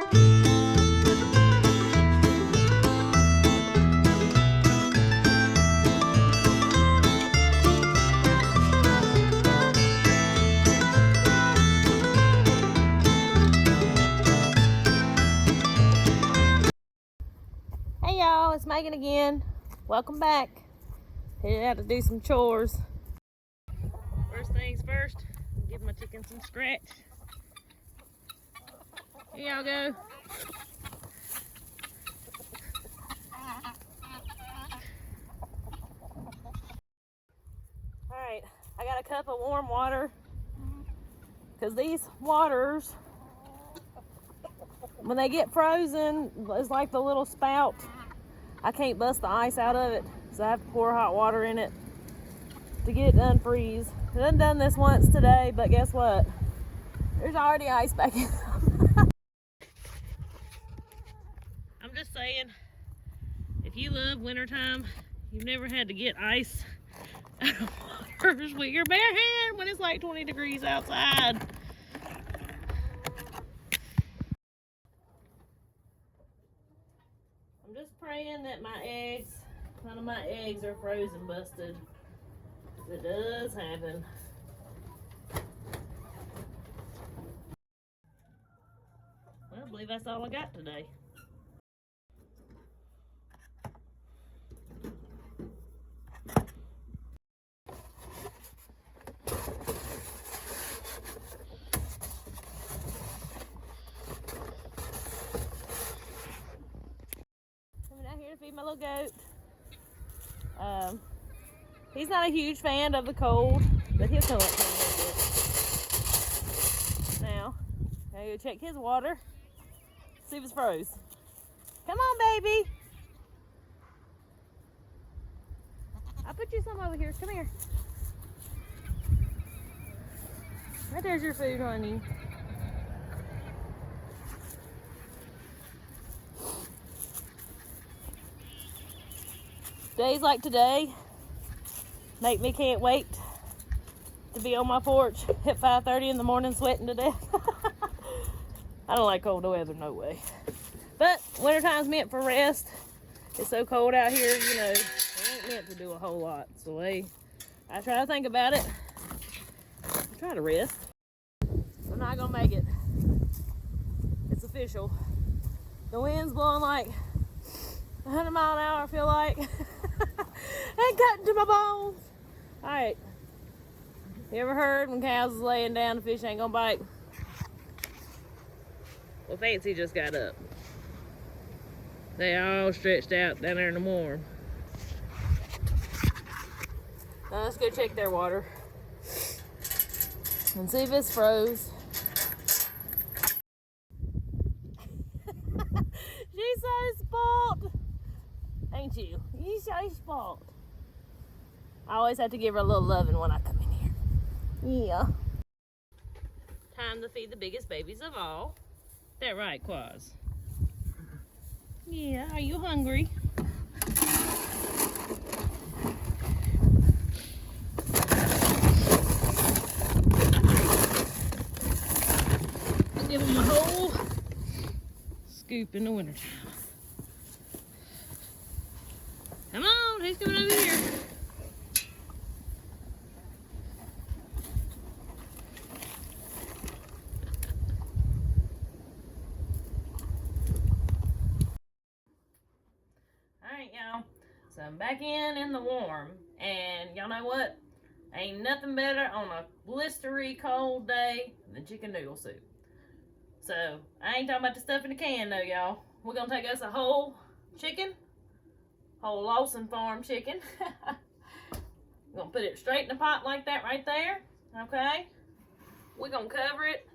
Hey y'all, it's Megan again. Welcome back. Headed out to do some chores. First things first, give my chicken some scratch. Here y'all go. Alright, I got a cup of warm water because these waters, when they get frozen, it's like the little spout. I can't bust the ice out of it, so I have to pour hot water in it to get it to unfreeze. I done this once today, but guess what? There's already ice back in. I'm just saying, if you love wintertime, you've never had to get ice out of water with your bare hand when it's like 20 degrees outside. I'm just praying that none of my eggs are frozen busted. It does happen. Well, I believe that's all I got today. Coming out here to feed my little goat. He's not a huge fan of the cold, but he'll come up here a little bit. Now, I gotta go check his water, see if it's froze. Come on, baby. I'll put you some over here. Come here. Right there's your food, honey. Days like today make me can't wait to be on my porch at 5:30 in the morning sweating to death. I don't like cold weather, no way. But wintertime's meant for rest. It's so cold out here, you know, it ain't meant to do a whole lot. So I try to think about it. I try to rest. I'm not gonna make it. It's official. The wind's blowing like 100 miles an hour, I feel like. And cutting to my bones. Alright. You ever heard when cows is laying down, the fish ain't gonna bite? Well, Fancy just got up. They all stretched out down there in the warm. Now let's go check their water and see if it's froze. She's so spoiled, ain't you? You're so spoiled. I always have to give her a little loving when I come in here. Yeah. Time to feed the biggest babies of all. That right, Quaz? Yeah, are you hungry? I'll give them a whole scoop in the wintertime. Come on, who's coming over here? Alright, y'all. So I'm back in the warm. And y'all know what? Ain't nothing better on a blustery cold day than chicken noodle soup. So I ain't talking about the stuff in the can though, y'all. We're gonna take us a whole chicken, whole Lawson Farm chicken. We're gonna put it straight in the pot like that right there. Okay? We're gonna cover it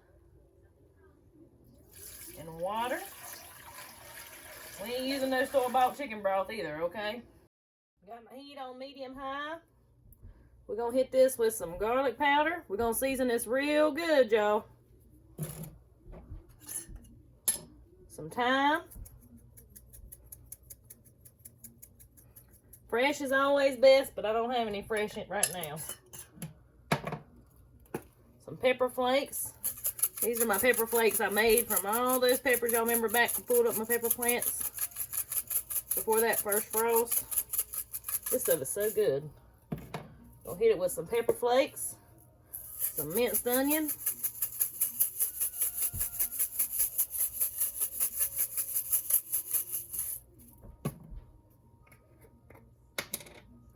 in water. We ain't using no store-bought chicken broth either, okay? Got my heat on medium high. We're gonna hit this with some garlic powder. We're gonna season this real good, y'all. Some thyme. Fresh is always best, but I don't have any fresh right now. Some pepper flakes. These are my pepper flakes I made from all those peppers. Y'all remember back when I pulled up my pepper plants before that first frost? This stuff is so good. Gonna hit it with some pepper flakes, some minced onion,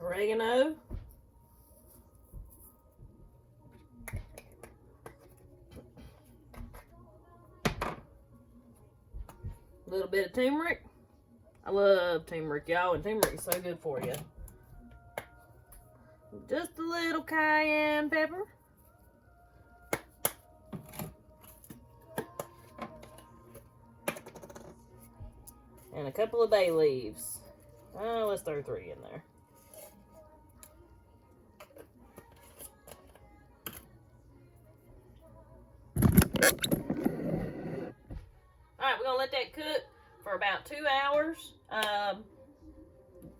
oregano, a little bit of turmeric. I love turmeric, y'all, and turmeric is so good for you. Just a little cayenne pepper. And a couple of bay leaves. Let's throw 3 in there. Alright, we're going to let that cook for about 2 hours.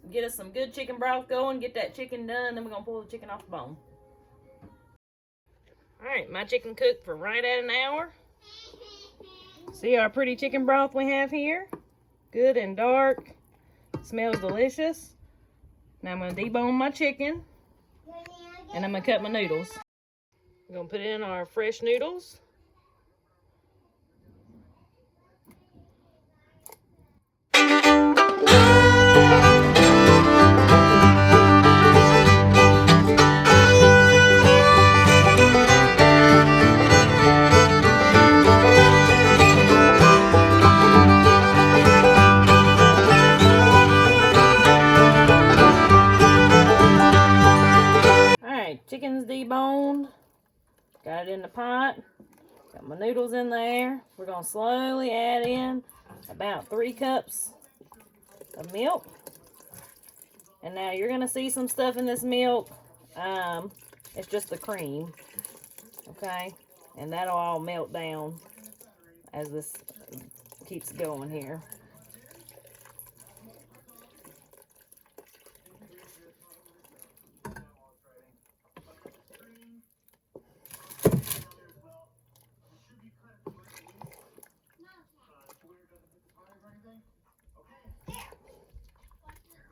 Get us some good chicken broth going, get that chicken done, then we're going to pull the chicken off the bone. Alright, my chicken cooked for right at an hour. See our pretty chicken broth we have here? Good and dark. Smells delicious. Now I'm going to debone my chicken. And I'm going to cut my noodles. I'm going to put in our fresh noodles. Chicken's deboned. Got it in the pot. Got my noodles in there. We're going to slowly add in about 3 cups of milk. And now you're going to see some stuff in this milk. It's just the cream. Okay? And that'll all melt down as this keeps going here.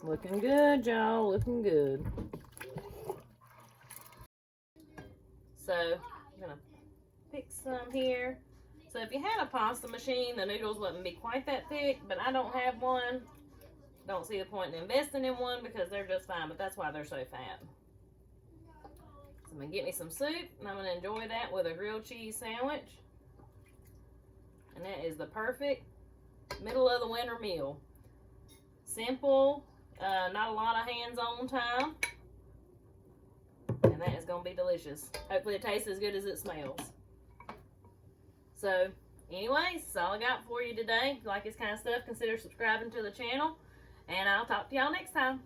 Looking good, y'all. Looking good. So, I'm going to pick some here. So, if you had a pasta machine, the noodles wouldn't be quite that thick, but I don't have one. Don't see the point in investing in one because they're just fine, but that's why they're so fat. So, I'm going to get me some soup, and I'm going to enjoy that with a grilled cheese sandwich. And that is the perfect middle of the winter meal. Simple. Not a lot of hands-on time. And that is going to be delicious. Hopefully it tastes as good as it smells. So, anyways, that's all I got for you today. If you like this kind of stuff, consider subscribing to the channel. And I'll talk to y'all next time.